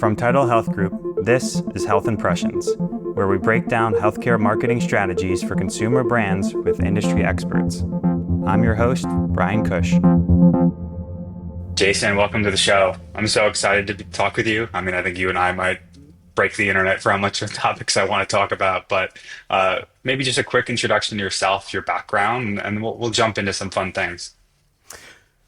From Tidal Health Group, this is Health Impressions, where we break down healthcare marketing strategies for consumer brands with industry experts. I'm your host, Bryan Cush. Jason, welcome to the show. I'm so excited to talk with you. I think you and I might break the internet for how much of topics I want to talk about, but maybe just a quick introduction to yourself, your background, and we'll jump into some fun things.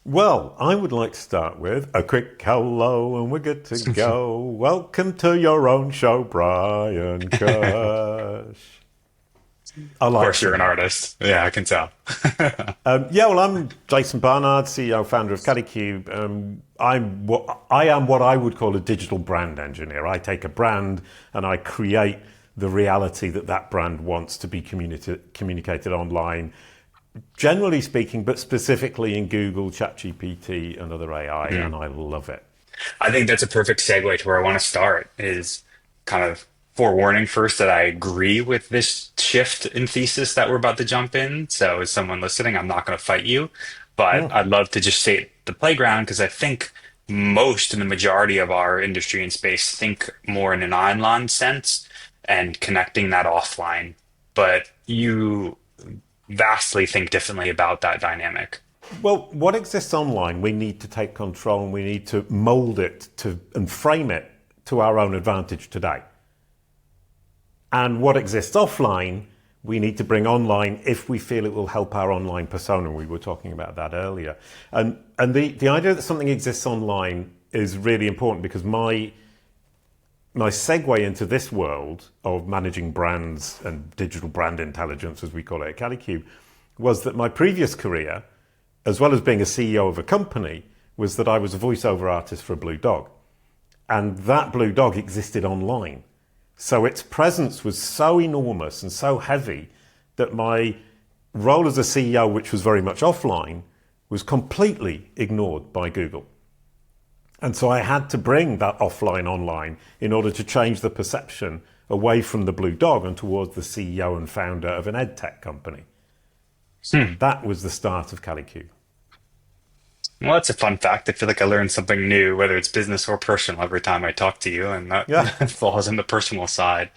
Well, I would like to start with a quick hello and we're good to go. Welcome to your own show, Bryan Cush. Of course, you're an artist. Yeah, I can tell. I'm Jason Barnard, CEO, founder of Kalicube. I am what I would call a digital brand engineer. I take a brand and I create the reality that brand wants to be communicated online. Generally speaking, but specifically in Google, ChatGPT, and other AI, and I love it. I think that's a perfect segue to where I want to start, is kind of forewarning first that I agree with this shift in thesis that we're about to jump in. So as someone listening, I'm not going to fight you, but I'd love to just state the playground, because I think most and the majority of our industry and space think more in an online sense and connecting that offline. But you vastly think differently about that dynamic. Well, what exists online, we need to take control and we need to mold it and frame it to our own advantage today. And what exists offline, we need to bring online if we feel it will help our online persona. We were talking about that earlier. And the idea that something exists online is really important, because my segue into this world of managing brands and digital brand intelligence, as we call it at Kalicube, was that my previous career, as well as being a CEO of a company, was that I was a voiceover artist for a blue dog. And that blue dog existed online. So its presence was so enormous and so heavy that my role as a CEO, which was very much offline, was completely ignored by Google. And so I had to bring that offline online in order to change the perception away from the blue dog and towards the CEO and founder of an ed tech company. So that was the start of Kalicube. Well, that's a fun fact. I feel like I learn something new, whether it's business or personal, every time I talk to you, and that falls in the personal side.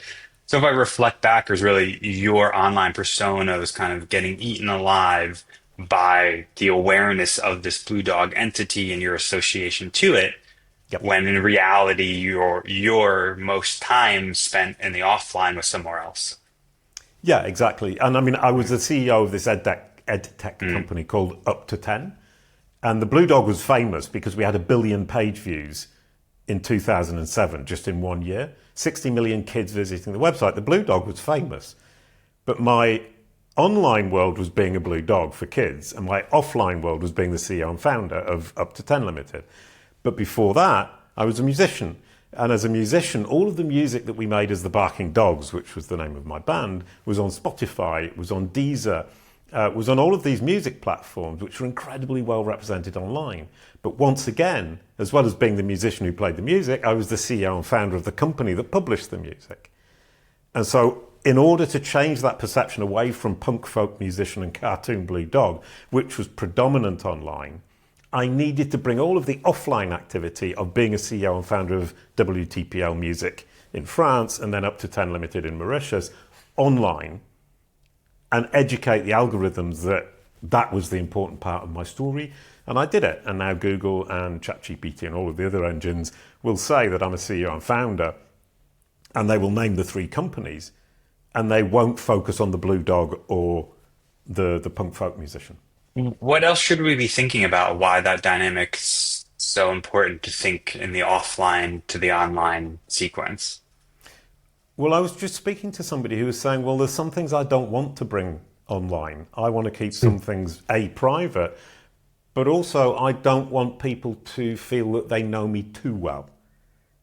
So if I reflect back, there's really your online persona was kind of getting eaten alive by the awareness of this blue dog entity and your association to it, when in reality your most time spent in the offline was somewhere else. Yeah, exactly. And I was the CEO of this ed tech company called Up to 10. And the blue dog was famous because we had 1 billion page views in 2007, just in 1 year. 60 million kids visiting the website. The blue dog was famous. But my online world was being a blue dog for kids, and my offline world was being the CEO and founder of Up to 10 Limited. But before that, I was a musician. And as a musician, all of the music that we made as the Barking Dogs, which was the name of my band, was on Spotify, it was on Deezer, was on all of these music platforms, which were incredibly well represented online. But once again, as well as being the musician who played the music, I was the CEO and founder of the company that published the music. And so in order to change that perception away from punk folk musician and cartoon blue dog, which was predominant online, I needed to bring all of the offline activity of being a CEO and founder of WTPL Music in France and then Up to 10 Limited in Mauritius online, and educate the algorithms that was the important part of my story. And I did it. And now Google and ChatGPT and all of the other engines will say that I'm a CEO and founder, and they will name the 3 companies, and they won't focus on the blue dog or the punk folk musician. What else should we be thinking about why that dynamic's so important to think in the offline to the online sequence? Well, I was just speaking to somebody who was saying, well, there's some things I don't want to bring online. I want to keep some things, private, but also I don't want people to feel that they know me too well.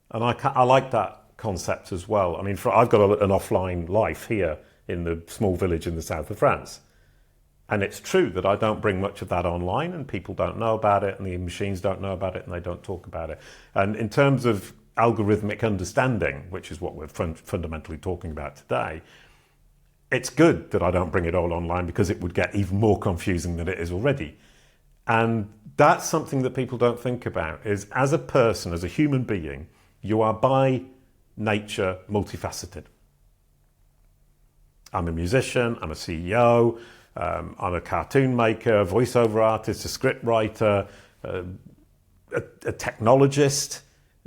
And I like that concept as well. I've got an offline life here in the small village in the south of France. And it's true that I don't bring much of that online, and people don't know about it, and the machines don't know about it, and they don't talk about it. And in terms of algorithmic understanding, which is what we're fundamentally talking about today, it's good that I don't bring it all online, because it would get even more confusing than it is already. And that's something that people don't think about, is as a person, as a human being, You are by nature multifaceted. I'm a musician, I'm a CEO, I'm a cartoon maker, voiceover artist, a script writer, a technologist,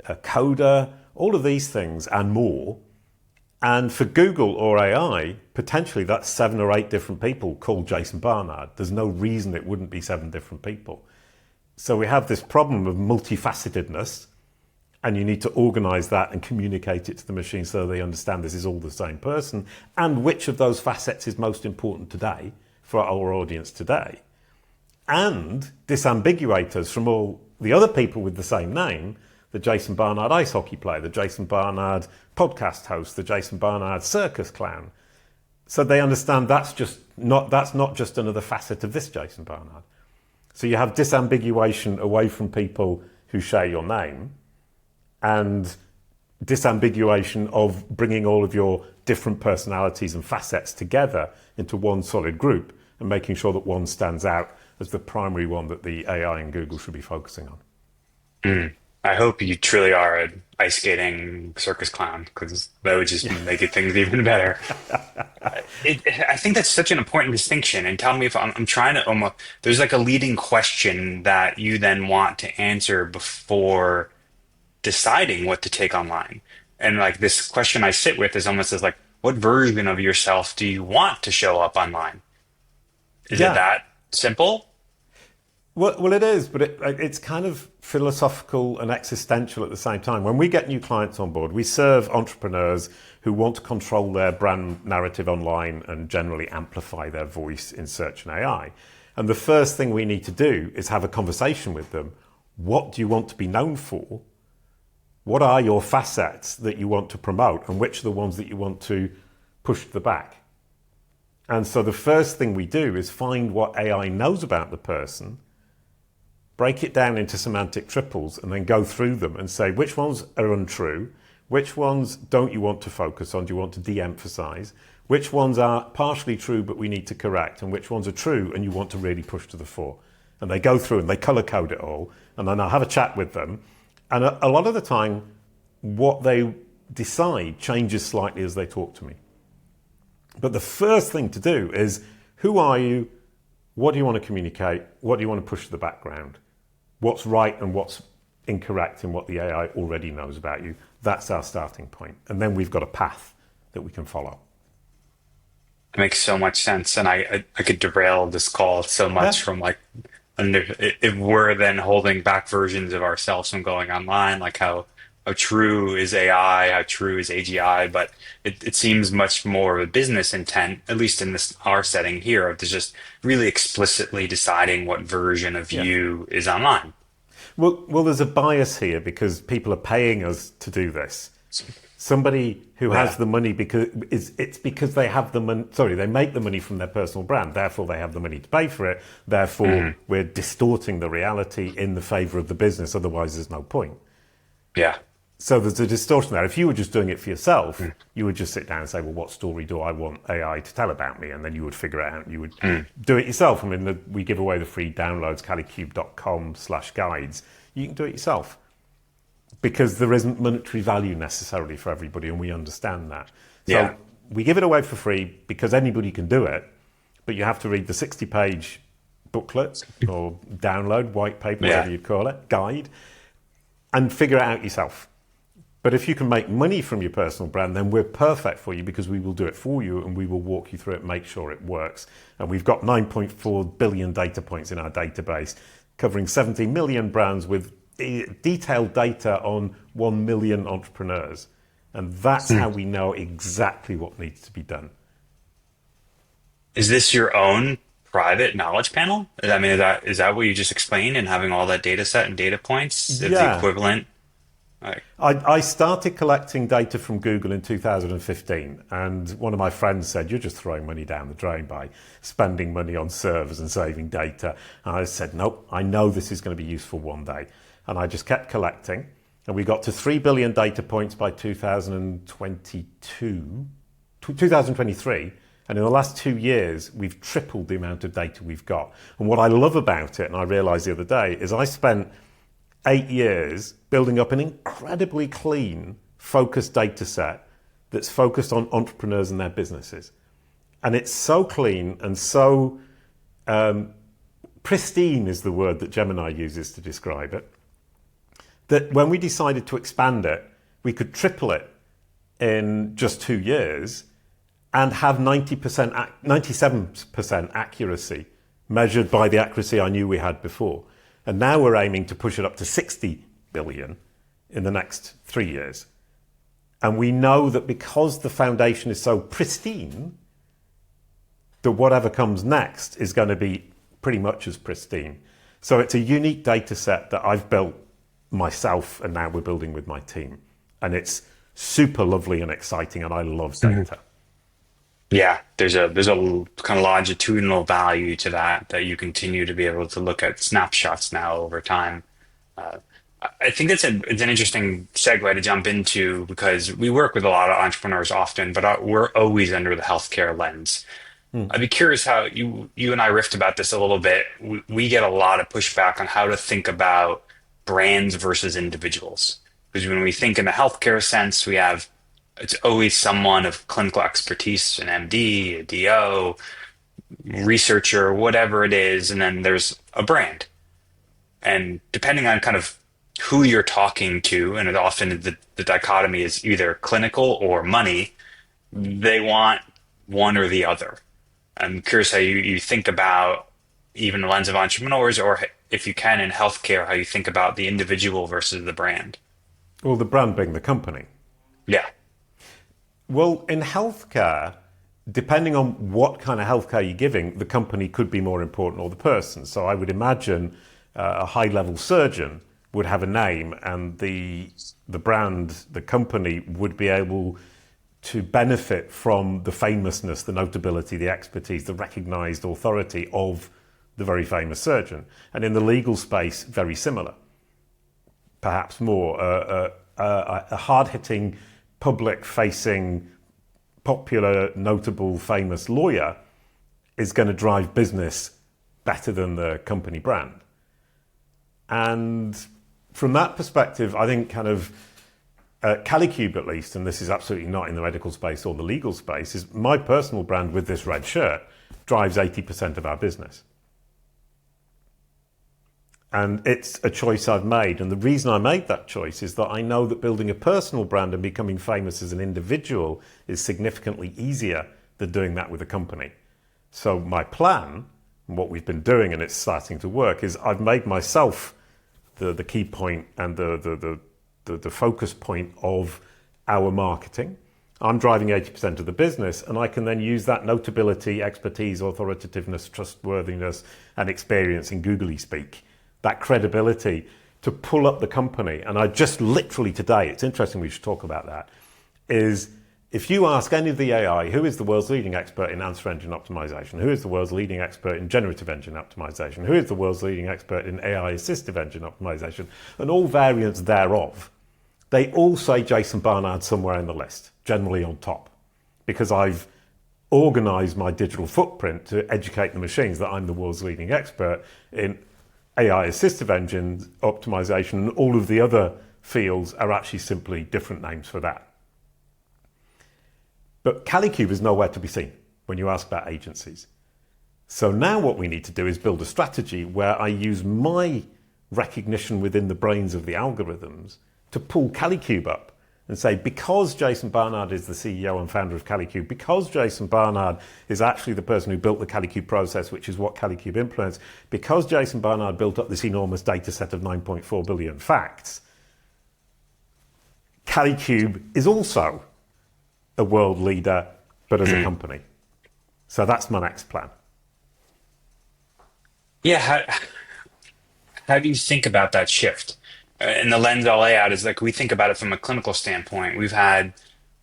a coder, all of these things and more. And for Google or AI, potentially that's 7 or 8 different people called Jason Barnard. There's no reason it wouldn't be 7 different people. So we have this problem of multifacetedness, and you need to organize that and communicate it to the machine so they understand this is all the same person, and which of those facets is most important today for our audience today. And disambiguate us from all the other people with the same name, the Jason Barnard ice hockey player, the Jason Barnard podcast host, the Jason Barnard circus clown. So they understand that's not just another facet of this Jason Barnard. So you have disambiguation away from people who share your name, and disambiguation of bringing all of your different personalities and facets together into one solid group and making sure that one stands out as the primary one that the AI and Google should be focusing on. I hope you truly are an ice skating circus clown, because that would just make it things even better. I think that's such an important distinction. And tell me if I'm trying to almost, there's like a leading question that you then want to answer before deciding what to take online. And like this question I sit with is almost as like, what version of yourself do you want to show up online? Is it that simple? Well, it is, but it's kind of philosophical and existential at the same time. When we get new clients on board, we serve entrepreneurs who want to control their brand narrative online and generally amplify their voice in search and AI. And the first thing we need to do is have a conversation with them. What do you want to be known for? What are your facets that you want to promote, and which are the ones that you want to push to the back? And so the first thing we do is find what AI knows about the person, break it down into semantic triples, and then go through them and say which ones are untrue, which ones don't you want to focus on, do you want to de-emphasize, which ones are partially true but we need to correct, and which ones are true and you want to really push to the fore. And they go through and they color code it all, and then I'll have a chat with them. And a lot of the time, what they decide changes slightly as they talk to me. But the first thing to do is, who are you? What do you want to communicate? What do you want to push to the background? What's right and what's incorrect in what the AI already knows about you? That's our starting point. And then we've got a path that we can follow. It makes so much sense. And I could derail this call so much from like, if we're then holding back versions of ourselves from going online, like how true is AI, how true is AGI, but it seems much more of a business intent, at least in our setting here, of just really explicitly deciding what version of you is online. Well, there's a bias here because people are paying us to do this. Somebody who has the money it's because they have the money. Sorry, they make the money from their personal brand. Therefore, they have the money to pay for it. Therefore, we're distorting the reality in the favor of the business. Otherwise, there's no point. Yeah. So there's a distortion there. If you were just doing it for yourself, you would just sit down and say, well, what story do I want AI to tell about me? And then you would figure it out and you would do it yourself. I mean, we give away the free downloads, kalicube.com/guides. You can do it yourself because there isn't monetary value necessarily for everybody, and we understand that. So we give it away for free because anybody can do it, but you have to read the 60-page booklet or download, white paper, whatever you'd call it, guide, and figure it out yourself. But if you can make money from your personal brand, then we're perfect for you because we will do it for you and we will walk you through it, make sure it works. And we've got 9.4 billion data points in our database, covering 70 million brands with detailed data on 1 million entrepreneurs. And that's how we know exactly what needs to be done. Is this your own private knowledge panel? I mean, is that what you just explained, and having all that data set and data points is the equivalent? I started collecting data from Google in 2015, and one of my friends said, you're just throwing money down the drain by spending money on servers and saving data. And I said, nope, I know this is going to be useful one day. And I just kept collecting, and we got to 3 billion data points by 2023. And in the last 2 years, we've tripled the amount of data we've got. And what I love about it, and I realized the other day, is I spent 8 years building up an incredibly clean, focused data set that's focused on entrepreneurs and their businesses. And it's so clean and so pristine is the word that Gemini uses to describe it, that when we decided to expand it, we could triple it in just 2 years and have 97% accuracy measured by the accuracy I knew we had before. And now we're aiming to push it up to 60 billion in the next 3 years. And we know that because the foundation is so pristine, that whatever comes next is going to be pretty much as pristine. So it's a unique data set that I've built myself and now we're building with my team. And it's super lovely and exciting and I love data. Yeah, there's a kind of longitudinal value to that you continue to be able to look at snapshots now over time. Uh, I think it's an interesting segue to jump into because we work with a lot of entrepreneurs often, but we're always under the healthcare lens. I'd be curious how you and I riffed about this a little bit. We get a lot of pushback on how to think about brands versus individuals. Because when we think in the healthcare sense, it's always someone of clinical expertise, an MD, a DO, researcher, whatever it is, and then there's a brand. And depending on kind of who you're talking to, and often the dichotomy is either clinical or money, they want one or the other. I'm curious how you think about even the lens of entrepreneurs, or if you can in healthcare, how you think about the individual versus the brand. Well, the brand being the company. Yeah. Well, in healthcare, depending on what kind of healthcare you're giving, the company could be more important or the person. So I would imagine a high-level surgeon would have a name and the brand, the company would be able to benefit from the famousness, the notability, the expertise, the recognized authority of the very famous surgeon. And in the legal space, very similar, perhaps more. A hard-hitting, public-facing, popular, notable, famous lawyer is going to drive business better than the company brand. And from that perspective, I think kind of Kalicube, at least, and this is absolutely not in the medical space or the legal space, is my personal brand with this red shirt drives 80% of our business. And it's a choice I've made. And the reason I made that choice is that I know that building a personal brand and becoming famous as an individual is significantly easier than doing that with a company. So my plan, and what we've been doing, and it's starting to work, is I've made myself the key point and the focus point of our marketing. I'm driving 80% of the business, and I can then use that notability, expertise, authoritativeness, trustworthiness, and experience in googly speak, that credibility to pull up the company. And I just literally today, it's interesting we should talk about that, is if you ask any of the AI, who is the world's leading expert in answer engine optimization? Who is the world's leading expert in generative engine optimization? Who is the world's leading expert in AI assistive engine optimization? And all variants thereof, they all say Jason Barnard somewhere in the list, generally on top, because I've organized my digital footprint to educate the machines that I'm the world's leading expert in AI assistive engine optimization, and all of the other fields are actually simply different names for that. But Kalicube is nowhere to be seen when you ask about agencies. So now what we need to do is build a strategy where I use my recognition within the brains of the algorithms to pull Kalicube up and say, because Jason Barnard is the CEO and founder of Kalicube, because Jason Barnard is actually the person who built the Kalicube process, which is what Kalicube implements, because Jason Barnard built up this enormous data set of 9.4 billion facts, Kalicube is also a world leader, but as a company. So that's my next plan. Yeah. How do you think about that shift? And the lens I'll lay out is like we think about it from a clinical standpoint. We've had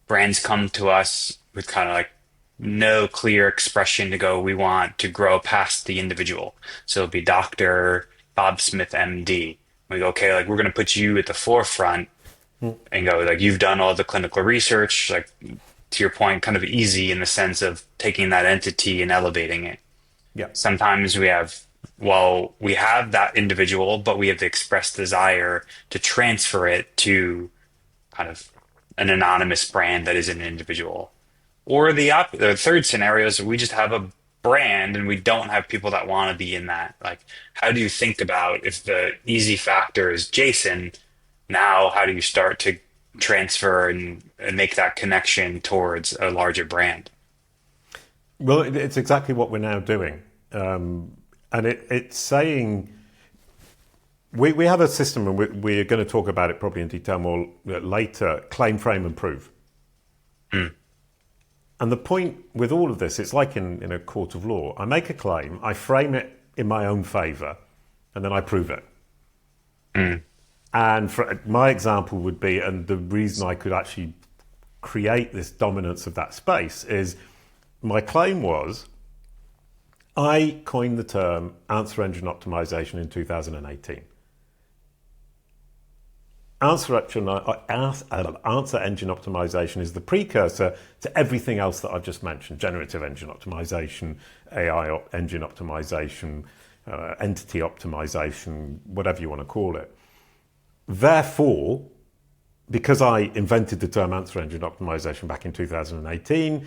brands come to us with kind of like no clear expression to go, we want to grow past the individual. So it'll be Dr. Bob Smith, MD. We go, okay, like we're going to put you at the forefront and go, like, you've done all the clinical research, like to your point, kind of easy in the sense of taking that entity and elevating it. Yeah. Sometimes we have well, we have that individual, but we have the express desire to transfer it to kind of an anonymous brand that is an individual. Or the third scenario is we just have a brand and we don't have people that want to be in that. Like, how do you think about if the easy factor is Jason? Now, how do you start to transfer and make that connection towards a larger brand? Well, it's exactly what we're now doing. And it's saying we have a system, and we're going to talk about it probably in detail more later, claim, frame, and prove. And the point with all of this, it's like in a court of law. I make a claim, I frame it in my own favour, and then I prove it. And for, my example would be, and the reason I could actually create this dominance of that space is my claim was I coined the term answer engine optimization in 2018. Answer engine optimization is the precursor to everything else that I've just mentioned: generative engine optimization, engine optimization, entity optimization, whatever you want to call it. Therefore, because I invented the term answer engine optimization back in 2018,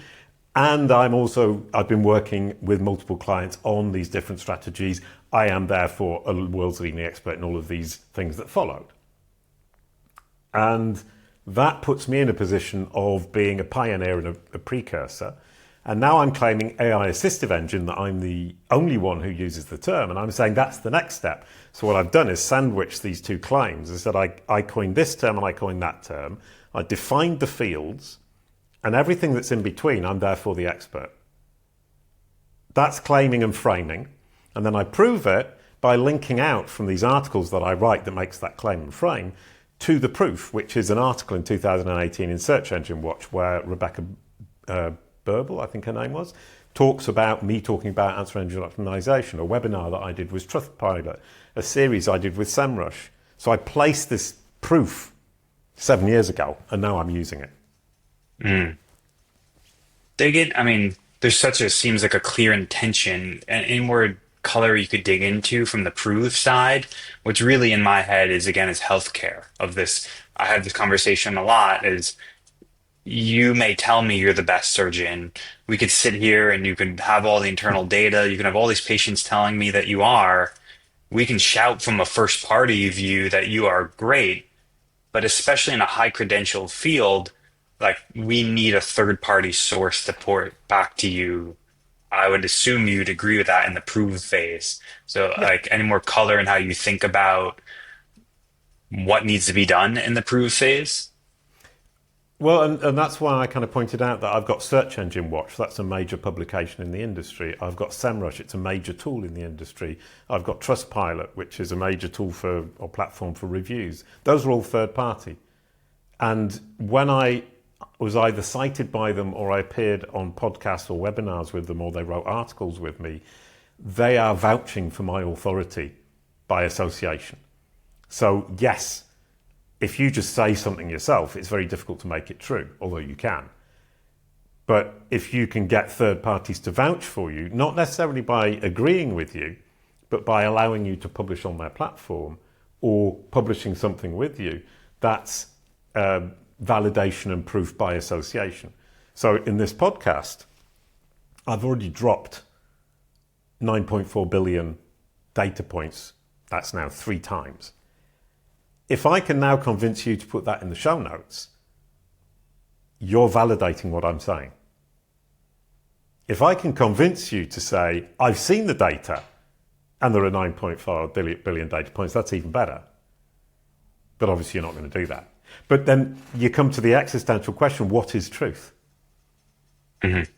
and I've been working with multiple clients on these different strategies, I am therefore a world's leading expert in all of these things that followed. And that puts me in a position of being a pioneer and a precursor. And now I'm claiming AI assistive engine, that I'm the only one who uses the term. And I'm saying that's the next step. So what I've done is sandwich these two claims. I said I coined this term and I coined that term. I defined the fields, and everything that's in between, I'm therefore the expert. That's claiming and framing. And then I prove it by linking out from these articles that I write that makes that claim and frame to the proof, which is an article in 2018 in Search Engine Watch where Rebecca Burble, I think her name was, talks about me talking about answer engine optimization, a webinar that I did with Trustpilot, a series I did with SEMrush. So I placed this proof 7 years ago, and now I'm using it. I mean, seems like a clear intention and inward color you could dig into from the prove side, which really in my head is again is healthcare of this. I have this conversation a lot is you may tell me you're the best surgeon. We could sit here and you can have all the internal data. You can have all these patients telling me that you are. We can shout from a first party view that you are great, but especially in a high credentialed field, like we need a third party source to port back to you. I would assume you'd agree with that in the prove phase. So Yeah. like any more color in how you think about what needs to be done in the prove phase? Well, and that's why I kind of pointed out that I've got Search Engine Watch. That's a major publication in the industry. I've got SEMrush. It's a major tool in the industry. I've got Trustpilot, which is a major tool or platform for reviews. Those are all third party. And when I was either cited by them or I appeared on podcasts or webinars with them or they wrote articles with me, they are vouching for my authority by association. So yes, if you just say something yourself, it's very difficult to make it true, although you can. But if you can get third parties to vouch for you, not necessarily by agreeing with you, but by allowing you to publish on their platform or publishing something with you, that's validation and proof by association. So in this podcast, I've already dropped 9.4 billion data points. That's now 3 times. If I can now convince you to put that in the show notes, you're validating what I'm saying. If I can convince you to say, I've seen the data and there are 9.4 billion data points, that's even better. But obviously you're not going to do that. But then you come to the existential question, what is truth? Mm-hmm.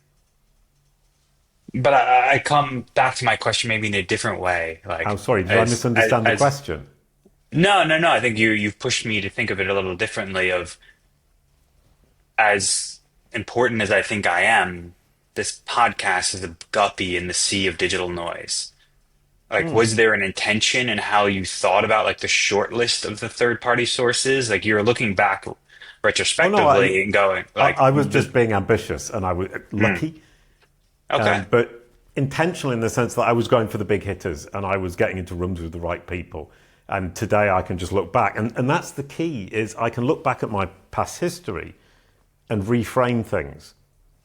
But I come back to my question maybe in a different way. Like, I'm sorry, did I misunderstand the question? No, no, no. I think you've pushed me to think of it a little differently. Of as important as I think I am, this podcast is a guppy in the sea of digital noise. Like, was there an intention in how you thought about like the short list of the third party sources? Like you're looking back Oh no, retrospectively and going like, I was just being ambitious and I was lucky. okay, But intentional in the sense that I was going for the big hitters and I was getting into rooms with the right people. And today I can just look back. And that's the key, is I can look back at my past history and reframe things.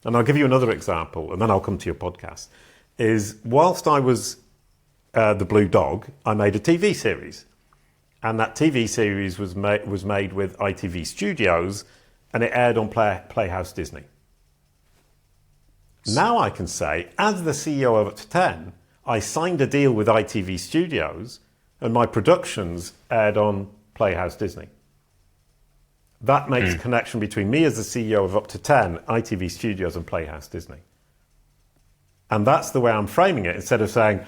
And I'll give you another example, and then I'll come to your podcast, is whilst I was the Blue Dog, I made a TV series. And that TV series was made with ITV Studios, and it aired on Playhouse Disney. Now I can say, as the CEO of Up to 10, I signed a deal with ITV Studios, and my productions aired on Playhouse Disney. That makes a connection between me as the CEO of Up to 10, ITV Studios, and Playhouse Disney. And that's the way I'm framing it, instead of saying,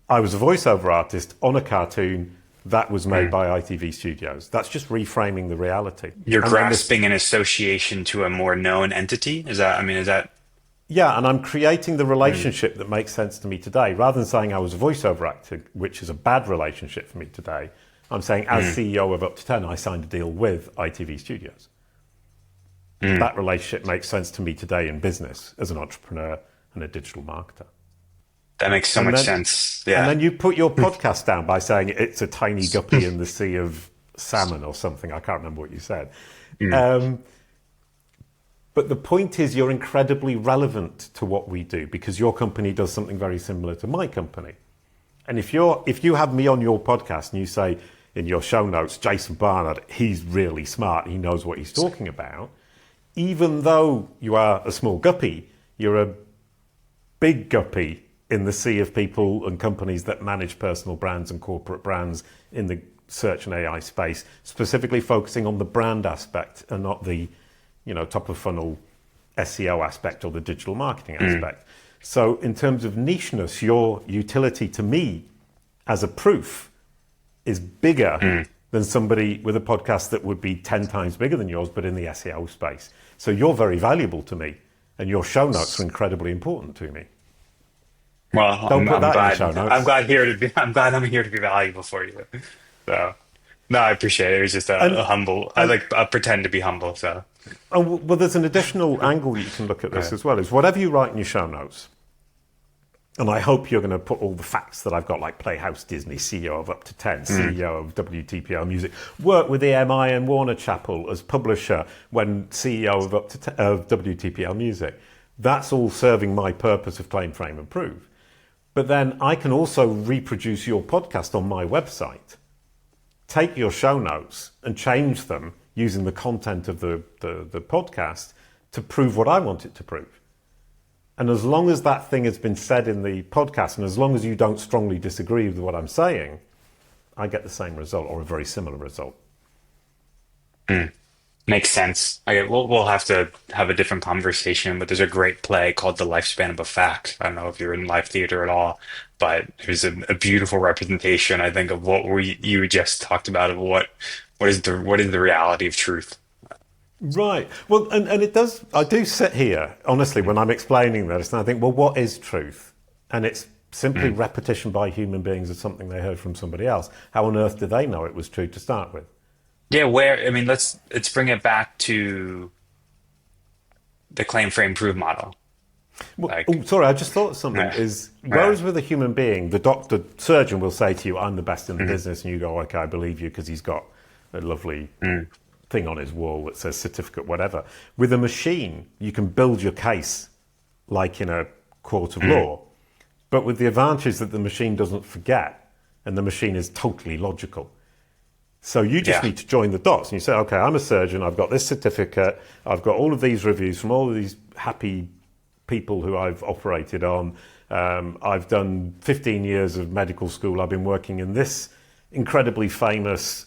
I was a voiceover artist on a cartoon that was made by ITV Studios. That's just reframing the reality. You're And grasping an association to a more known entity. Is that? I mean, is that? yeah, and I'm creating the relationship that makes sense to me today. Rather than saying I was a voiceover actor, which is a bad relationship for me today, I'm saying as CEO of Up to 10, I signed a deal with ITV Studios. That relationship makes sense to me today in business as an entrepreneur and a digital marketer. That makes so much sense. Yeah. And then you put your podcast down by saying it's a tiny guppy in the sea of salmon or something. I can't remember what you said. But the point is, you're incredibly relevant to what we do because your company does something very similar to my company. And if you have me on your podcast and you say in your show notes, Jason Barnard, he's really smart, he knows what he's talking about, even though you are a small guppy, you're a big guppy in the sea of people and companies that manage personal brands and corporate brands in the search and AI space, specifically focusing on the brand aspect and not the top of funnel SEO aspect or the digital marketing aspect. So in terms of nicheness, your utility to me as a proof is bigger than somebody with a podcast that would be 10 times bigger than yours, but in the SEO space. So you're very valuable to me, and your show notes are incredibly important to me. Well, Don't put that in the show notes. I'm glad I'm here to be valuable for you. So, no, I appreciate it. It was just a humble. I pretend to be humble. So, well, there's an additional angle you can look at this as well. Is whatever you write in your show notes, and I hope you're going to put all the facts that I've got, like Playhouse Disney, CEO of Up to 10, CEO of WTPL Music, work with EMI and Warner Chappell as publisher when CEO of of WTPL Music. That's all serving my purpose of claim, frame, and prove. But then I can also reproduce your podcast on my website, take your show notes and change them using the content of the podcast to prove what I want it to prove. And as long as that thing has been said in the podcast, and as long as you don't strongly disagree with what I'm saying, I get the same result or a very similar result. makes sense. We'll have to have a different conversation, but there's a great play called The Lifespan of a Fact. I don't know if you're in live theater at all, but there's a beautiful representation, I think, of what you just talked about, of what is the reality of truth. Right. Well, and it does, I do sit here, honestly, when I'm explaining this, and I think, well, what is truth? And it's simply repetition by human beings of something they heard from somebody else. How on earth do they know it was true to start with? Yeah, let's bring it back to the claim frame prove model. Well, Like, sorry, I just thought of something. yeah, Is yeah, whereas with a human being, the surgeon will say to you, I'm the best in the business, and you go, okay, I believe you because he's got a lovely thing on his wall that says certificate, whatever. With a machine, you can build your case like in a court of law, but with the advantage that the machine doesn't forget and the machine is totally logical. So you just yeah, need to join the dots and you say, okay, I'm a surgeon, I've got this certificate, I've got all of these reviews from all of these happy people who I've operated on. I've done 15 years of medical school. I've been working in this incredibly famous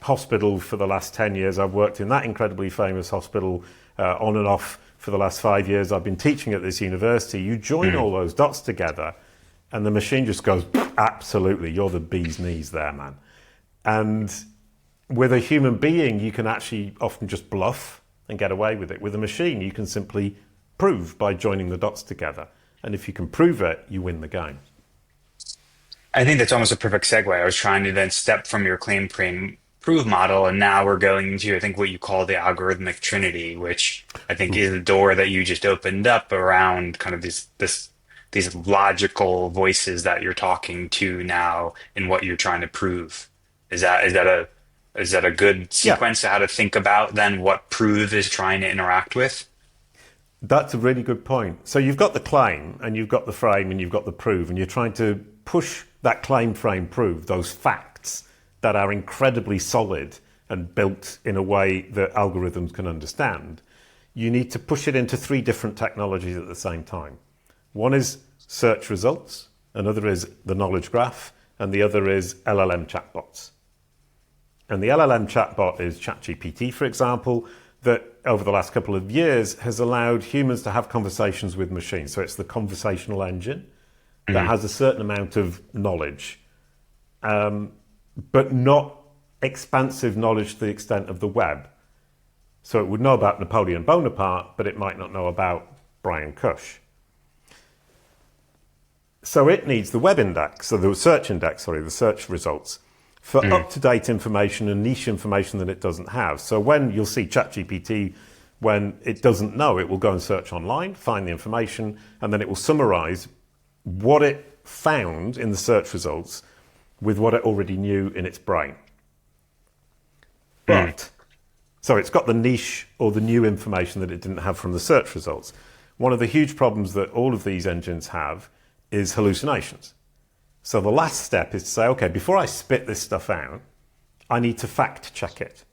hospital for the last 10 years. I've worked in that incredibly famous hospital on and off for the last 5 years. I've been teaching at this university. You join all those dots together and the machine just goes, absolutely, you're the bee's knees there, man. And with a human being, you can actually often just bluff and get away with it. With a machine, you can simply prove by joining the dots together. And if you can prove it, you win the game. I think that's almost a perfect segue. I was trying to then step from your claim frame prove model, and now we're going into, I think, what you call the algorithmic trinity, which I think is the door that you just opened up around kind of this these logical voices that you're talking to now in what you're trying to prove. Is that a good Yeah, sequence to how to think about then what prove is trying to interact with? that's a really good point. So you've got the claim and you've got the frame and you've got the prove, and you're trying to push that claim, frame, prove, those facts that are incredibly solid and built in a way that algorithms can understand. You need to push it into three different technologies at the same time. One is search results, another is the knowledge graph, and the other is LLM chatbots. And the LLM chatbot is ChatGPT, for example, that over the last couple of years has allowed humans to have conversations with machines. So it's the conversational engine that has a certain amount of knowledge, but not expansive knowledge to the extent of the web. So it would know about Napoleon Bonaparte, but it might not know about Bryan Cush. So it needs the web index, so the search index, sorry, the search results, for up-to-date information and niche information that it doesn't have. So when you'll see ChatGPT, when it doesn't know, it will go and search online, find the information, and then it will summarize what it found in the search results with what it already knew in its brain. But, so it's got the niche or the new information that it didn't have from the search results. One of the huge problems that all of these engines have is hallucinations. So the last step is to say, okay, before I spit this stuff out, I need to fact check it.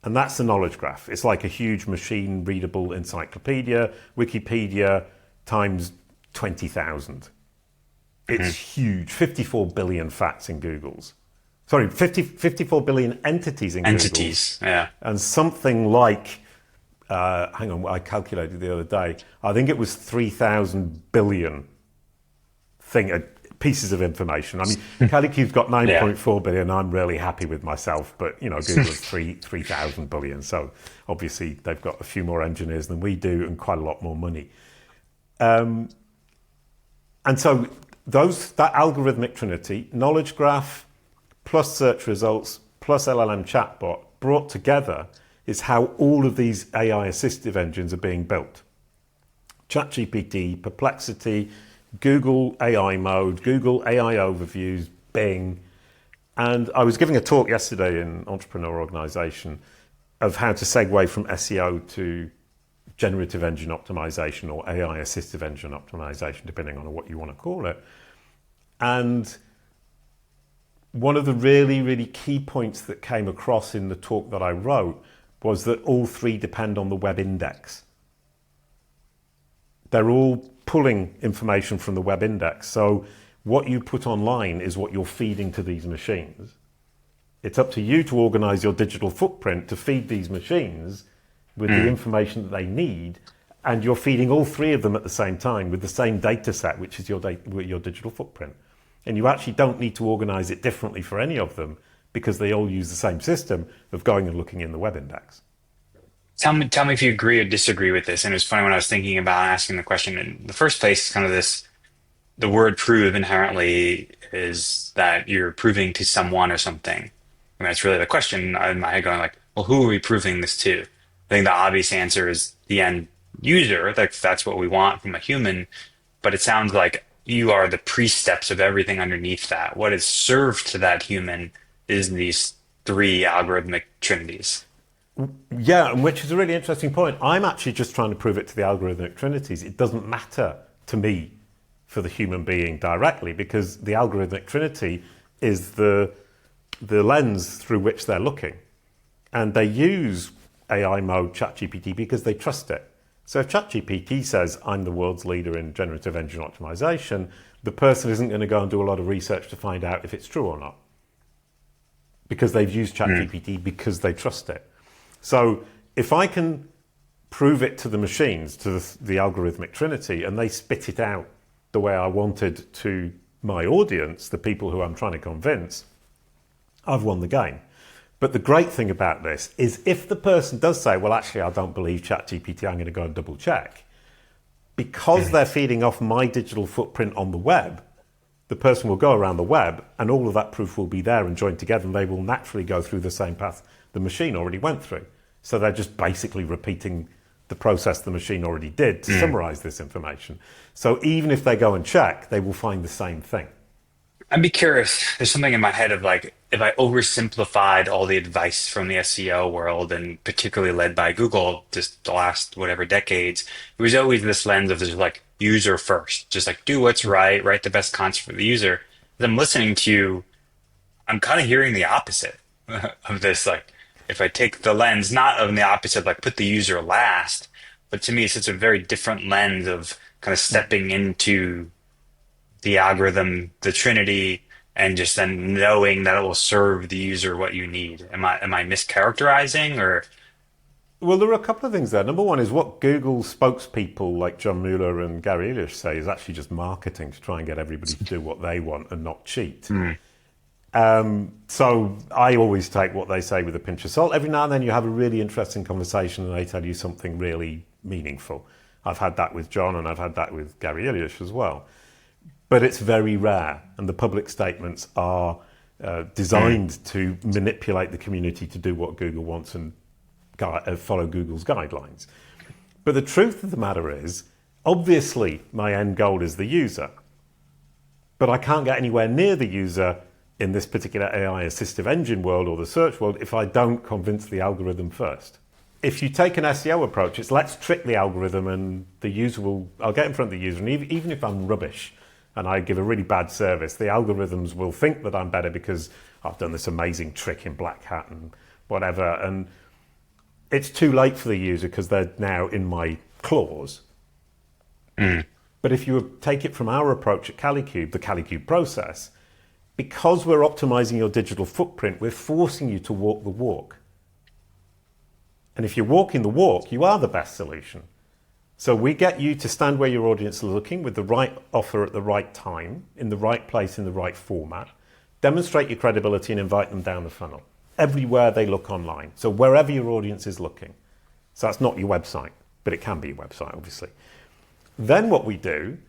And that's the knowledge graph. It's like a huge machine readable encyclopedia, Wikipedia times 20,000. It's huge, 54 billion facts in Google's. Sorry, 54 billion entities in Entities, Google's. yeah. And something like, hang on, I calculated the other day, I think it was 3,000 billion pieces of information. I mean, Kalicube's got 9.4 billion. I'm really happy with myself, but you know, Google's 3,000 billion. So obviously they've got a few more engineers than we do and quite a lot more money. And so that algorithmic trinity, knowledge graph plus search results plus LLM chatbot brought together is how all of these AI assistive engines are being built. ChatGPT, Perplexity, Google AI mode, Google AI overviews, Bing. And I was giving a talk yesterday in Entrepreneur Organization of how to segue from SEO to generative engine optimization or AI assistive engine optimization, depending on what you want to call it. And one of the really, really key points that came across in the talk that I wrote was that all three depend on the web index. They're all pulling information from the web index. So what you put online is what you're feeding to these machines. It's up to you to organize your digital footprint to feed these machines with the information that they need. And you're feeding all three of them at the same time with the same data set, which is your digital footprint. And you actually don't need to organize it differently for any of them because they all use the same system of going and looking in the web index. Tell me if you agree or disagree with this. And it was funny when I was thinking about asking the question in the first place, kind of this, the word prove inherently is that you're proving to someone or something. And that's really the question in my head going like, well, who are we proving this to? I think the obvious answer is the end user. That's what we want from a human. But it sounds like you are the pre-steps of everything underneath that. What is served to that human is these three algorithmic trinities. Yeah, and which is a really interesting point. I'm actually just trying to prove it to the algorithmic trinities. It doesn't matter to me for the human being directly because the algorithmic trinity is the lens through which they're looking. And they use AI mode ChatGPT because they trust it. So if ChatGPT says, I'm the world's leader in generative engine optimization, the person isn't going to go and do a lot of research to find out if it's true or not. Because they've used ChatGPT because they trust it. So if I can prove it to the machines, to the algorithmic trinity, and they spit it out the way I wanted to my audience, the people who I'm trying to convince, I've won the game. But the great thing about this is if the person does say, well, actually, I don't believe ChatGPT, I'm going to go and double check, because they're feeding off my digital footprint on the web, the person will go around the web and all of that proof will be there and joined together and they will naturally go through the same path the machine already went through. So they're just basically repeating the process the machine already did to summarize this information. So even if they go and check, they will find the same thing. I'd be curious. There's something in my head of like, if I oversimplified all the advice from the SEO world, and particularly led by Google, just the last whatever decades, it was always this lens of just like user first, just like do what's right, write the best content for the user. As I'm listening to you, I'm kind of hearing the opposite of this. Like, if I take the lens, not of the opposite, like put the user last, but to me, it's a very different lens of kind of stepping into the algorithm, the Trinity, and just then knowing that it will serve the user what you need. Am I mischaracterizing or? Well, there are a couple of things there. Number one is what Google spokespeople like John Mueller and Gary Illyes say is actually just marketing to try and get everybody to do what they want and not cheat. So I always take what they say with a pinch of salt. Every now and then you have a really interesting conversation and they tell you something really meaningful. I've had that with John and I've had that with Gary Illyes as well. But it's very rare, and the public statements are designed to manipulate the community to do what Google wants and follow Google's guidelines. But the truth of the matter is, obviously, my end goal is the user. But I can't get anywhere near the user in this particular AI assistive engine world or the search world if I don't convince the algorithm first. If you take an SEO approach, it's let's trick the algorithm and the user I'll get in front of the user, and even if I'm rubbish, and I give a really bad service, the algorithms will think that I'm better because I've done this amazing trick in Black Hat and whatever. And it's too late for the user because they're now in my claws. But if you take it from our approach at Kalicube, the Kalicube process, because we're optimizing your digital footprint, we're forcing you to walk the walk. And if you're walking the walk, you are the best solution. So we get you to stand where your audience is looking with the right offer at the right time, in the right place, in the right format, demonstrate your credibility and invite them down the funnel everywhere they look online. So wherever your audience is looking. So that's not your website, but it can be your website, obviously. Then what we do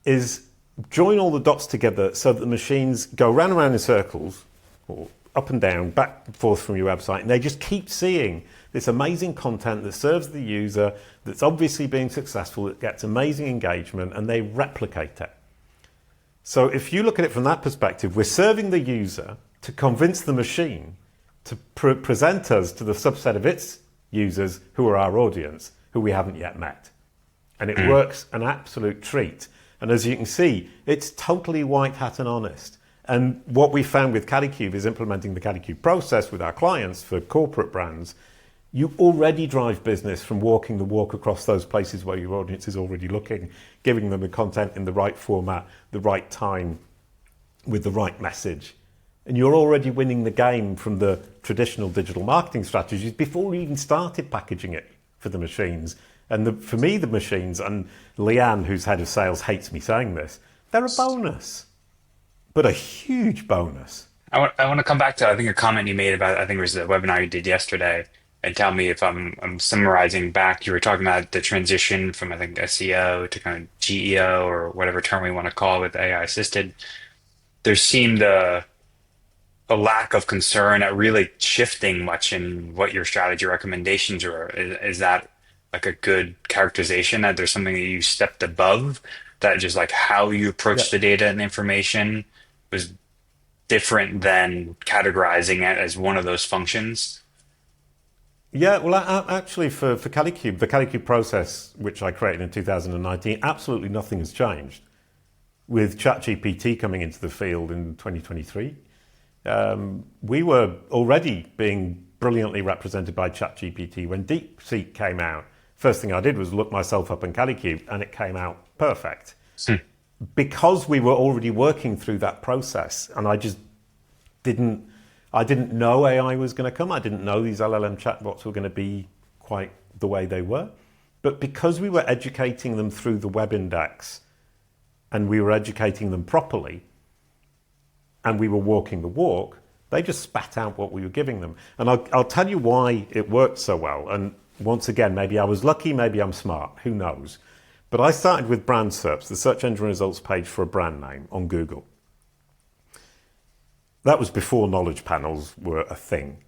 is join all the dots together so that the machines go round and round in circles, or up and down, back and forth from your website, and they just keep seeing this amazing content that serves the user, that's obviously being successful, that gets amazing engagement, and they replicate it. So if you look at it from that perspective, we're serving the user to convince the machine to present us to the subset of its users who are our audience, who we haven't yet met. And it works an absolute treat. And as you can see, it's totally white hat and honest. And what we found with Kalicube is implementing the Kalicube process with our clients for corporate brands. You already drive business from walking the walk across those places where your audience is already looking, giving them the content in the right format, the right time, with the right message. And you're already winning the game from the traditional digital marketing strategies before you even started packaging it for the machines. And for me, the machines, and Leanne, who's head of sales, hates me saying this, they're a bonus, but a huge bonus. I want to come back to, I think, a comment you made about, I think it was the webinar you did yesterday, and tell me if I'm summarizing back. You were talking about the transition from, I think, SEO to kind of GEO or whatever term we want to call it with AI assisted. There seemed a lack of concern at really shifting much in what your strategy recommendations were. Is that like a good characterization, that there's something that you stepped above, that just like how you approach the data and the information was different than categorizing it as one of those functions? Yeah, well, actually, for Kalicube, the Kalicube process, which I created in 2019, absolutely nothing has changed. With ChatGPT coming into the field in 2023, we were already being brilliantly represented by ChatGPT. When DeepSeek came out, first thing I did was look myself up in Kalicube, and it came out perfect. Because we were already working through that process, and I didn't know AI was going to come. I didn't know these LLM chatbots were going to be quite the way they were. But because we were educating them through the web index, and we were educating them properly, and we were walking the walk, they just spat out what we were giving them. And I'll tell you why it worked so well. And once again, maybe I was lucky, maybe I'm smart, who knows? But I started with brand SERPs, the search engine results page for a brand name on Google. That was before knowledge panels were a thing.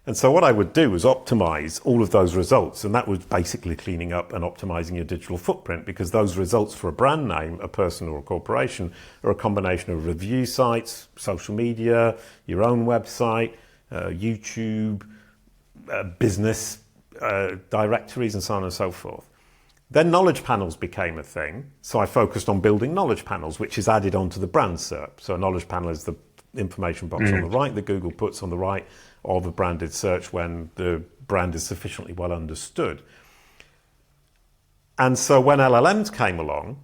And so what I would do was optimize all of those results. And that was basically cleaning up and optimizing your digital footprint, because those results for a brand name, a person or a corporation, are a combination of review sites, social media, your own website, YouTube, business directories, and so on and so forth. Then knowledge panels became a thing. So I focused on building knowledge panels, which is added onto the brand SERP. So a knowledge panel is the information box on the right that Google puts on the right of a branded search when the brand is sufficiently well understood. And so when LLMs came along,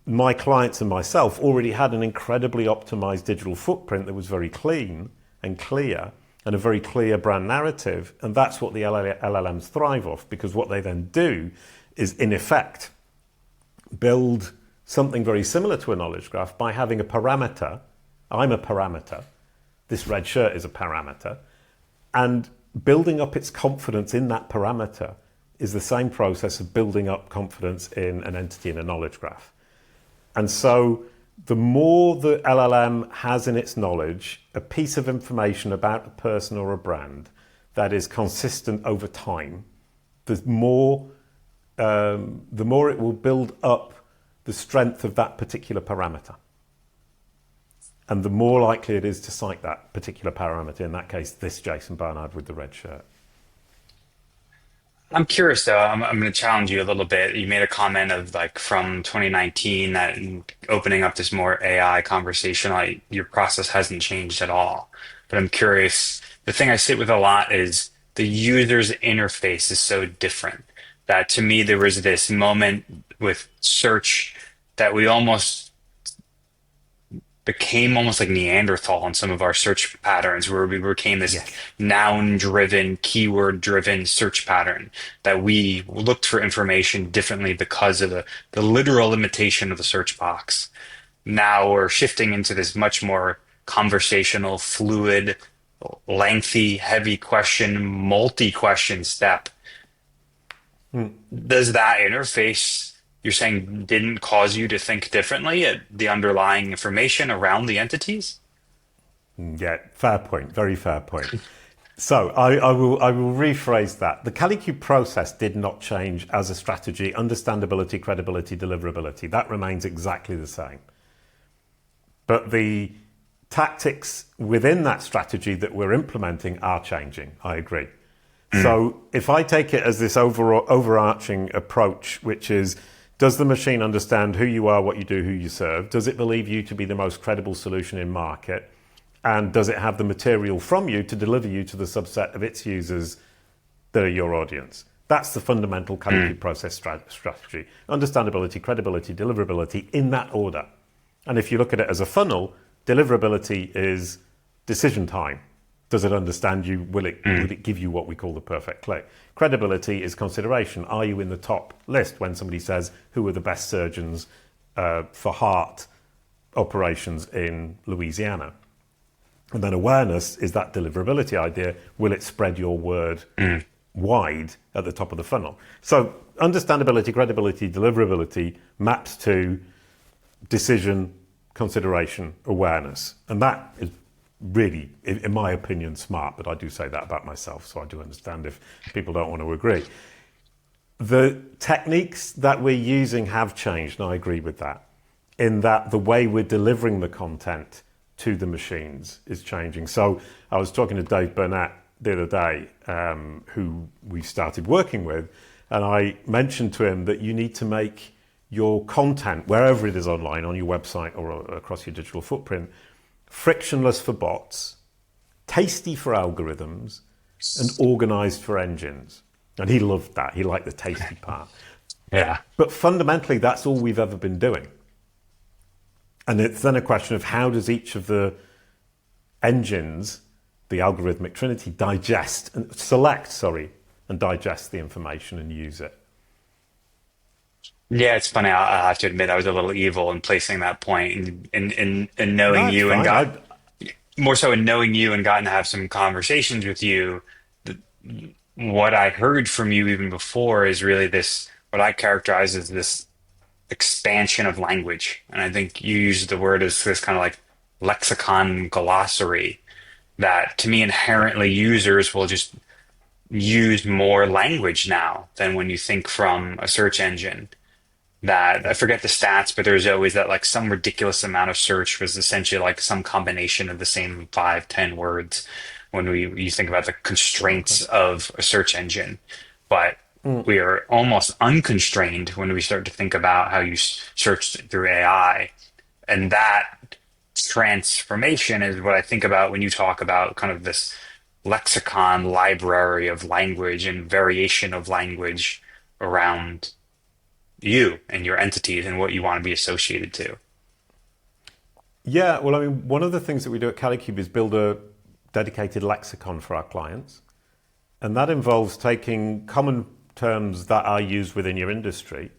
my clients and myself already had an incredibly optimized digital footprint that was very clean and clear, and a very clear brand narrative. And that's what the LLMs thrive off, because what they then do is, in effect, build something very similar to a knowledge graph by having a parameter. I'm a parameter. This red shirt is a parameter. And building up its confidence in that parameter is the same process of building up confidence in an entity in a knowledge graph. And so the more the LLM has in its knowledge a piece of information about a person or a brand that is consistent over time, the more it will build up the strength of that particular parameter. And the more likely it is to cite that particular parameter, in that case, this Jason Barnard with the red shirt. I'm curious though. I'm going to challenge you a little bit. You made a comment of like from 2019 that opening up this more AI conversation, like your process hasn't changed at all. But I'm curious. The thing I sit with a lot is the user's interface is so different that to me there was this moment with search that we almost became almost like Neanderthal in some of our search patterns, where we became this Yes. noun driven, keyword driven search pattern that we looked for information differently because of the literal limitation of the search box. Now we're shifting into this much more conversational, fluid, lengthy, heavy question, multi question step. Does that interface, you're saying, didn't cause you to think differently at the underlying information around the entities? Yeah, fair point. Very fair point. So I will rephrase that. The Kalicube process did not change as a strategy. Understandability, credibility, deliverability, that remains exactly the same. But the tactics within that strategy that we're implementing are changing. I agree. So if I take it as this overarching approach, which is, does the machine understand who you are, what you do, who you serve? Does it believe you to be the most credible solution in market? And does it have the material from you to deliver you to the subset of its users that are your audience? That's the fundamental Kalicube process strategy. Understandability, credibility, deliverability, in that order. And if you look at it as a funnel, deliverability is decision time. Does it understand you? Will it give you what we call the perfect click? Credibility is consideration. Are you in the top list when somebody says, who are the best surgeons for heart operations in Louisiana? And then awareness is that deliverability idea. Will it spread your word wide at the top of the funnel? So understandability, credibility, deliverability maps to decision, consideration, awareness. And that is really, in my opinion, smart, but I do say that about myself, so I do understand if people don't want to agree. The techniques that we're using have changed, and I agree with that, in that the way we're delivering the content to the machines is changing. So I was talking to Dave Burnett the other day, who we started working with, and I mentioned to him that you need to make your content, wherever it is online, on your website or across your digital footprint, frictionless for bots, tasty for algorithms, and organized for engines. And he loved that. He liked the tasty part. Yeah. But fundamentally, that's all we've ever been doing. And it's then a question of how does each of the engines, the algorithmic trinity, and digest the information and use it. Yeah, it's funny. I have to admit, I was a little evil in placing that point and knowing No, it's you and fine. got more so in knowing you and gotten to have some conversations with you. The, what I heard from you even before is really this, what I characterize as this expansion of language. And I think you used the word as this kind of like lexicon glossary that to me inherently users will just use more language now than when you think from a search engine. That I forget the stats, but there's always that like some ridiculous amount of search was essentially like some combination of the same 5, 10 words when you think about the constraints of a search engine. But we are almost unconstrained when we start to think about how you search through AI. And that transformation is what I think about when you talk about kind of this lexicon library of language and variation of language around you and your entities and what you want to be associated to. Yeah, well, I mean, one of the things that we do at Kalicube is build a dedicated lexicon for our clients. And that involves taking common terms that are used within your industry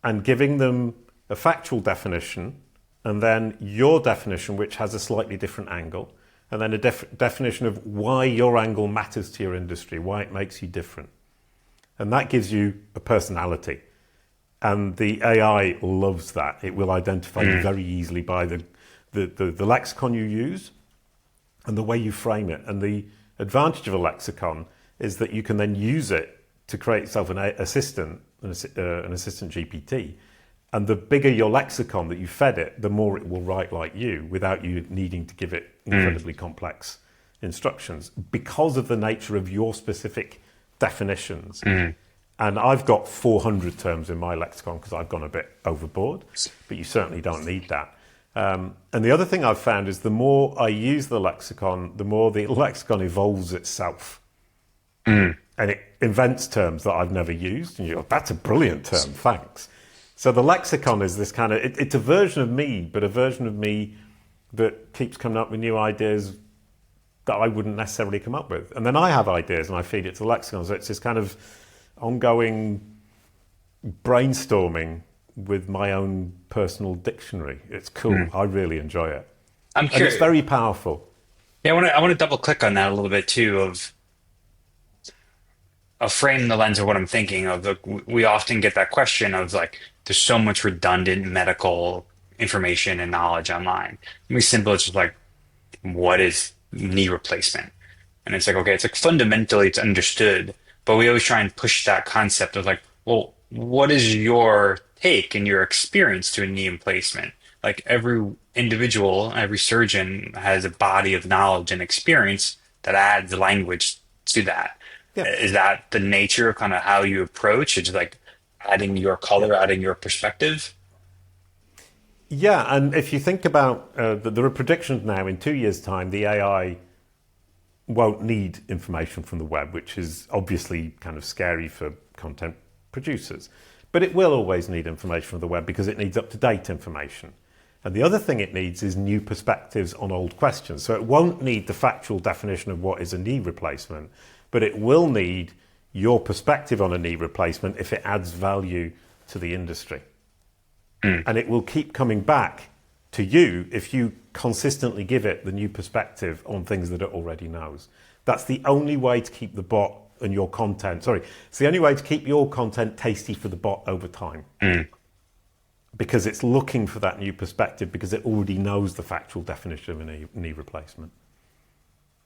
and giving them a factual definition, and then your definition, which has a slightly different angle, and then a definition of why your angle matters to your industry, why it makes you different. And that gives you a personality. And the AI loves that. It will identify you very easily by the lexicon you use and the way you frame it. And the advantage of a lexicon is that you can then use it to create yourself an assistant GPT. And the bigger your lexicon that you fed it, the more it will write like you without you needing to give it incredibly complex instructions because of the nature of your specific definitions. And I've got 400 terms in my lexicon because I've gone a bit overboard, but you certainly don't need that. And the other thing I've found is the more I use the lexicon, the more the lexicon evolves itself. And it invents terms that I've never used. And you go, that's a brilliant term, thanks. So the lexicon is this kind of, it's a version of me, but a version of me that keeps coming up with new ideas that I wouldn't necessarily come up with. And then I have ideas and I feed it to the lexicon. So it's this kind of ongoing brainstorming with my own personal dictionary. It's cool. I really enjoy it. I'm And curious. it's very powerful. Yeah, I want to double click on that a little bit too. Of frame the lens of what I'm thinking of. We often get that question of like, there's so much redundant medical information and knowledge online. Maybe simple, it's just like, what is knee replacement? And it's like, okay, it's like fundamentally it's understood, but we always try and push that concept of like, well, what is your take and your experience to a knee replacement? Like every individual, every surgeon has a body of knowledge and experience that adds language to that. Yeah. Is that the nature of kind of how you approach? It's like adding your color, adding your perspective. Yeah, and if you think about, there are predictions now in 2 years' time, the AI won't need information from the web, which is obviously kind of scary for content producers. But it will always need information from the web because it needs up-to-date information. And the other thing it needs is new perspectives on old questions. So it won't need the factual definition of what is a knee replacement, but it will need your perspective on a knee replacement if it adds value to the industry. And it will keep coming back to you if you consistently give it the new perspective on things that it already knows. That's the only way to keep the bot and your content, it's the only way to keep your content tasty for the bot over time. Because it's looking for that new perspective because it already knows the factual definition of a knee replacement.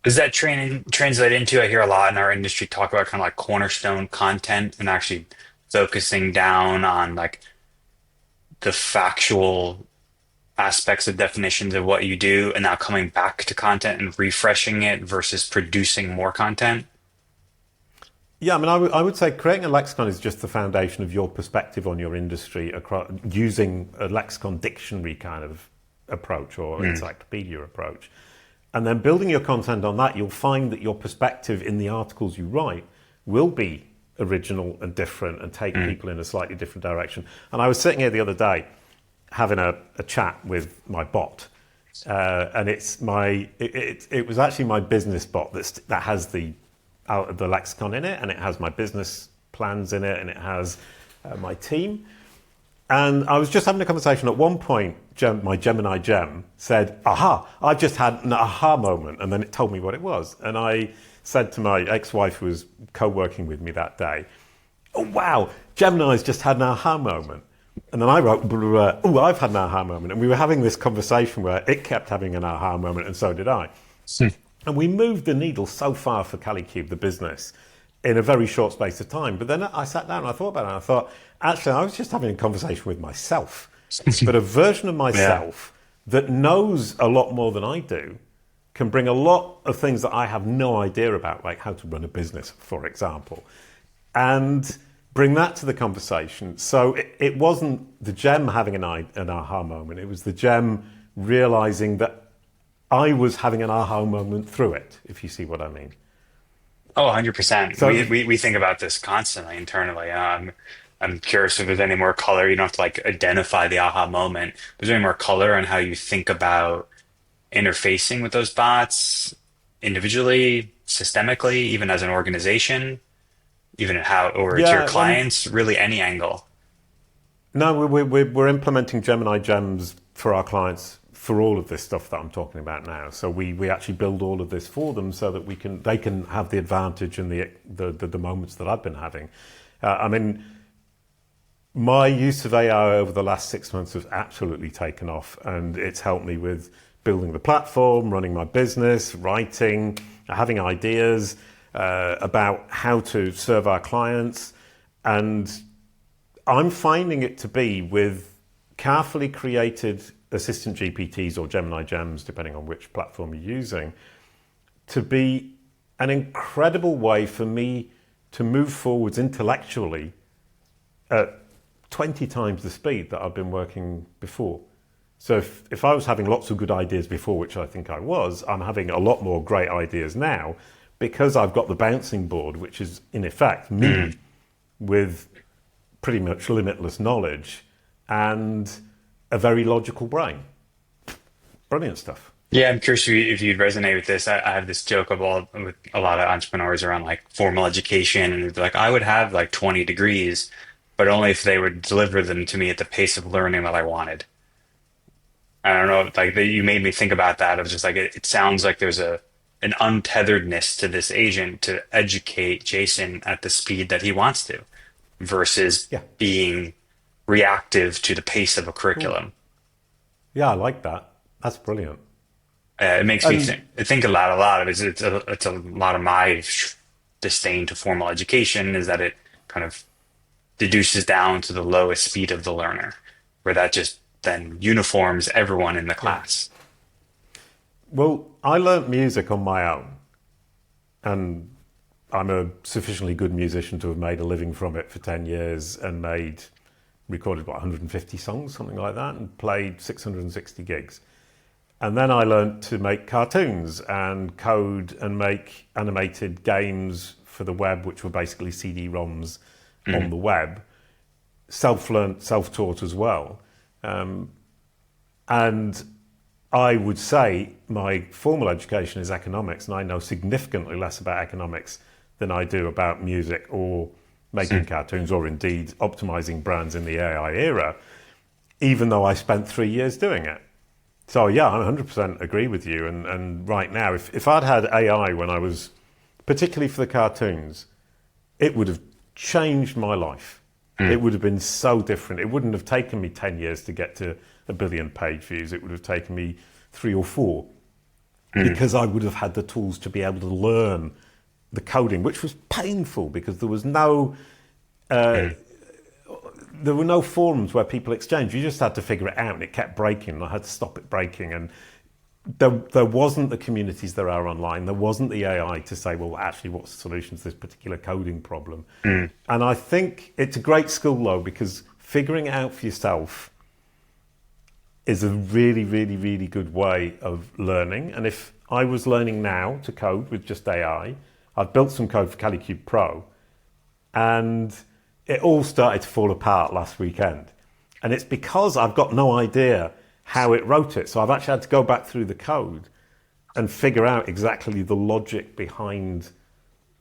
Does that translate into, I hear a lot in our industry talk about kind of like cornerstone content and actually focusing down on like the factual aspects of definitions of what you do and now coming back to content and refreshing it versus producing more content? Yeah, I mean, I would say creating a lexicon is just the foundation of your perspective on your industry using a lexicon dictionary kind of approach or encyclopedia approach. And then building your content on that, you'll find that your perspective in the articles you write will be original and different and take people in a slightly different direction. And I was sitting here the other day having a chat with my bot. And it was actually my business bot that has the lexicon in it, and it has my business plans in it, and it has my team. And I was just having a conversation. At one point, my Gemini Gem said, aha, I've just had an aha moment. And then it told me what it was. And I said to my ex-wife who was co-working with me that day, oh, wow, Gemini's just had an aha moment. And then I wrote, oh, I've had an aha moment. And we were having this conversation where it kept having an aha moment, and so did I. And we moved the needle so far for Kalicube, the business, in a very short space of time. But then I sat down and I thought about it, and I thought, actually, I was just having a conversation with myself. But a version of Yeah. myself that knows a lot more than I do can bring a lot of things that I have no idea about, like how to run a business, for example, and bring that to the conversation. So it wasn't the gem having an aha moment. It was the gem realizing that I was having an aha moment through it, if you see what I mean. Oh, 100%. So We think about this constantly internally. I'm curious if there's any more color. You don't have to like identify the aha moment. There's any more color on how you think about interfacing with those bots individually, systemically, even as an organization, even at how, or to your yeah, clients, really any angle. no, we're implementing Gemini gems for our clients for all of this stuff that I'm talking about now. So we actually build all of this for them so that they can have the advantage and the moments that I've been having. I mean, my use of AI over the last 6 months has absolutely taken off, and it's helped me with building the platform, running my business, writing, having ideas about how to serve our clients. And I'm finding it to be with carefully created assistant GPTs or Gemini gems, depending on which platform you're using, to be an incredible way for me to move forwards intellectually at 20 times the speed that I've been working before. So if I was having lots of good ideas before, which I think I was, I'm having a lot more great ideas now because I've got the bouncing board, which is in effect me with pretty much limitless knowledge and a very logical brain. Brilliant stuff. Yeah, I'm curious if you'd resonate with this. I have this joke with a lot of entrepreneurs around like formal education, and they're like, I would have like 20 degrees, but only if they would deliver them to me at the pace of learning that I wanted. I don't know, like you made me think about that. Of just like it sounds like there's an untetheredness to this agent to educate Jason at the speed that he wants to, versus Yeah. being reactive to the pace of a Cool. curriculum. Yeah, I like that. That's brilliant. It makes me And think a lot of it. It's a lot of my disdain to formal education is that it kind of deduces down to the lowest speed of the learner, where that just then uniforms everyone in the yeah. class. Well, I learnt music on my own, and I'm a sufficiently good musician to have made a living from it for 10 years and recorded, 150 songs, something like that, and played 660 gigs. And then I learnt to make cartoons and code and make animated games for the web, which were basically CD-ROMs on the web. Self-learnt, self-taught as well. And I would say my formal education is economics, and I know significantly less about economics than I do about music or making cartoons or indeed optimizing brands in the AI era, even though I spent 3 years doing it. So yeah, I 100% agree with you. And right now, if I'd had AI when I was, particularly for the cartoons, it would have changed my life. It would have been so different. It wouldn't have taken me 10 years to get to 1 billion page views. It would have taken me 3 or 4 because I would have had the tools to be able to learn the coding, which was painful because there were no forums where people exchanged. You just had to figure it out, and it kept breaking. And I had to stop it breaking, and there wasn't the communities there are online. There wasn't the AI to say, well, actually, what's the solution to this particular coding problem? And I think it's a great skill, though, because figuring it out for yourself is a really, really, really good way of learning. And if I was learning now to code with just AI, I've built some code for Kalicube Pro, and it all started to fall apart last weekend. And it's because I've got no idea how it wrote it. So I've actually had to go back through the code and figure out exactly the logic behind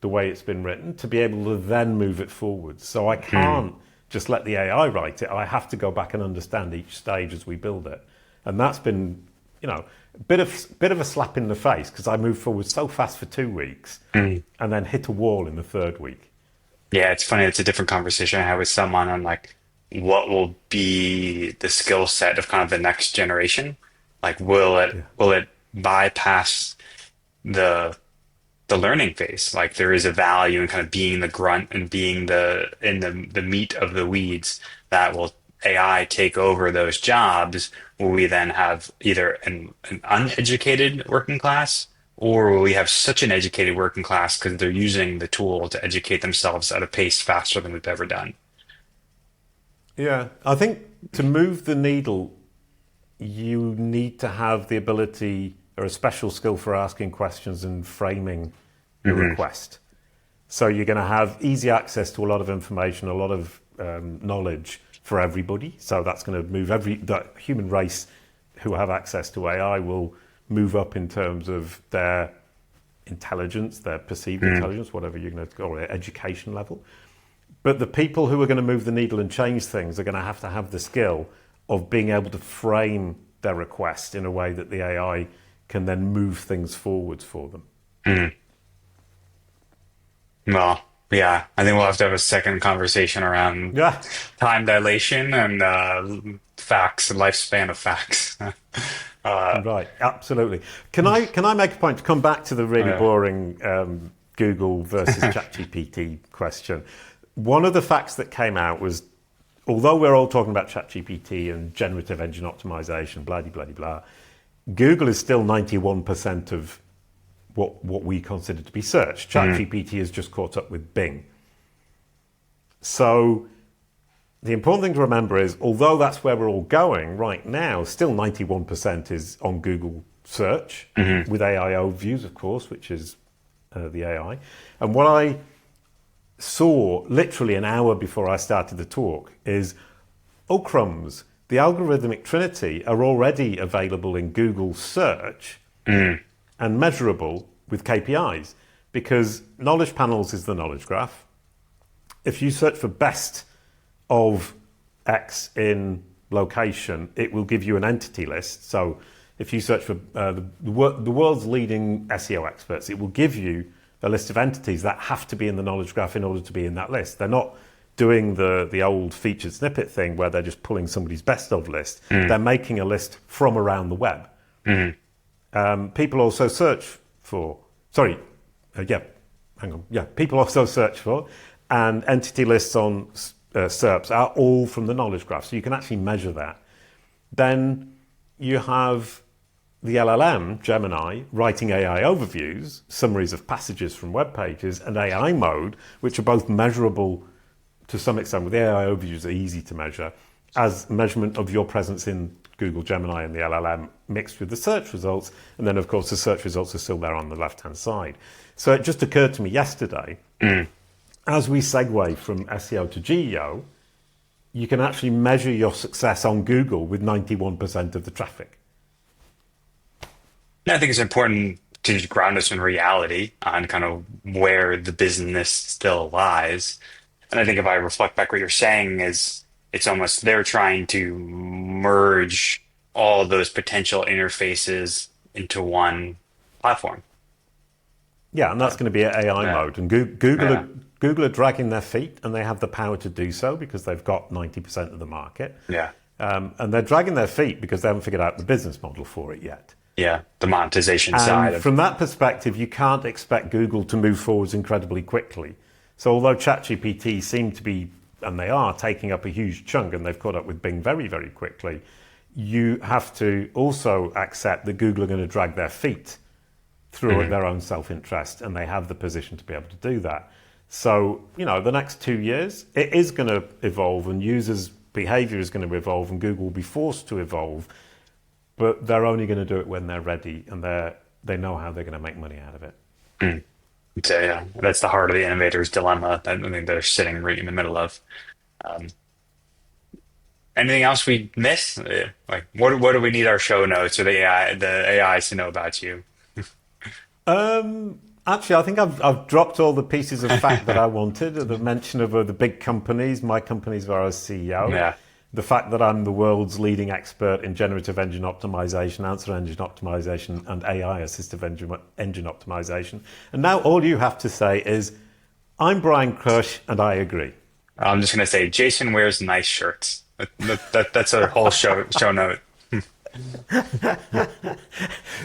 the way it's been written to be able to then move it forward. So I can't just let the AI write it. I have to go back and understand each stage as we build it. And that's been, a bit of a slap in the face because I moved forward so fast for 2 weeks and then hit a wall in the 3rd week. Yeah, it's funny. It's a different conversation I had with someone on like what will be the skill set of kind of the next generation. Like, will it bypass the learning phase. Like there is a value in kind of being the grunt and being the meat of the weeds that will AI take over those jobs. Will we then have either an uneducated working class, or will we have such an educated working class because they're using the tool to educate themselves at a pace faster than we've ever done? Yeah, I think to move the needle, you need to have the ability or a special skill for asking questions and framing the Hmm. request. So you're going to have easy access to a lot of information, a lot of knowledge for everybody. So that's going to move the human race who have access to AI will move up in terms of their intelligence, their perceived intelligence, whatever you're going to call it, education level. But the people who are going to move the needle and change things are going to have the skill of being able to frame their request in a way that the AI can then move things forwards for them. Hmm. Well, yeah, I think we'll have to have a second conversation around Yeah, time dilation and facts, lifespan of facts. right. Absolutely. Can I make a point to come back to the really Yeah. boring Google versus ChatGPT question? One of the facts that came out was, although we're all talking about ChatGPT and generative engine optimization, blah blah blah blah, Google is still 91% of what we consider to be search. ChatGPT has just caught up with Bing. So the important thing to remember is, although that's where we're all going right now, still 91% is on Google search with AI overviews, of course, which is the AI. And what I saw literally an hour before I started the talk is, oh crumbs, the algorithmic trinity are already available in Google search and measurable with KPIs, because knowledge panels is the knowledge graph. If you search for best of X in location, it will give you an entity list. So if you search for the world's leading SEO experts, it will give you a list of entities that have to be in the knowledge graph in order to be in that list. They're not doing the old featured snippet thing where they're just pulling somebody's best of list. They're making a list from around the web. People also search for, people also search for, and entity lists on SERPs are all from the knowledge graph. So you can actually measure that. Then you have the LLM, Gemini, writing AI overviews, summaries of passages from web pages, and AI mode, which are both measurable to some extent. With the AI overviews, are easy to measure as measurement of your presence in Google Gemini and the LLM mixed with the search results. And then, of course, the search results are still there on the left-hand side. So it just occurred to me yesterday, as we segue from SEO to GEO, you can actually measure your success on Google with 91% of the traffic. I think it's important to ground us in reality on kind of where the business still lies. And I think if I reflect back what you're saying is it's almost they're trying to merge all those potential interfaces into one platform. Yeah, and that's going to be AI Yeah. mode. And Google, Yeah. Google are dragging their feet, and they have the power to do so because they've got 90% of the market. Yeah. And they're dragging their feet because they haven't figured out the business model for it yet. Yeah. The monetization side And of from that perspective, you can't expect Google to move forwards incredibly quickly. So although ChatGPT seem to be, and they are, taking up a huge chunk, and they've caught up with Bing very, very quickly, you have to also accept that Google are going to drag their feet through their own self-interest, and they have the position to be able to do that. So, the next 2 years, it is going to evolve, and users' behavior is going to evolve, and Google will be forced to evolve, but they're only going to do it when they're ready, and they know how they're going to make money out of it. so, yeah, that's the heart of the innovator's dilemma that I think they're sitting right in the middle of. Um, Anything else we miss? Like what do we need our show notes or the AIs to know about you? Actually, I think I've dropped all the pieces of fact that I wanted. The mention of the big companies, my companies where I was CEO. Yeah. The fact that I'm the world's leading expert in generative engine optimization, answer engine optimization, and AI assistive engine optimization. And now all you have to say is, I'm Bryan Cush, and I agree. I'm just gonna say Jason wears nice shirts. That's a whole show note.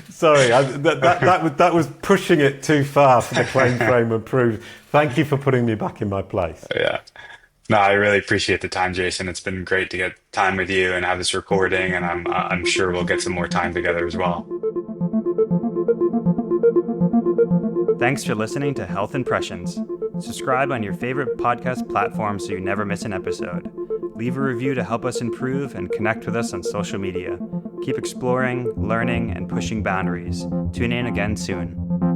Sorry, that was pushing it too far for the claim frame approved. Thank you for putting me back in my place. Yeah. No, I really appreciate the time, Jason. It's been great to get time with you and have this recording, and I'm sure we'll get some more time together as well. Thanks for listening to Health Impressions. Subscribe on your favorite podcast platform so you never miss an episode. Leave a review to help us improve and connect with us on social media. Keep exploring, learning, and pushing boundaries. Tune in again soon.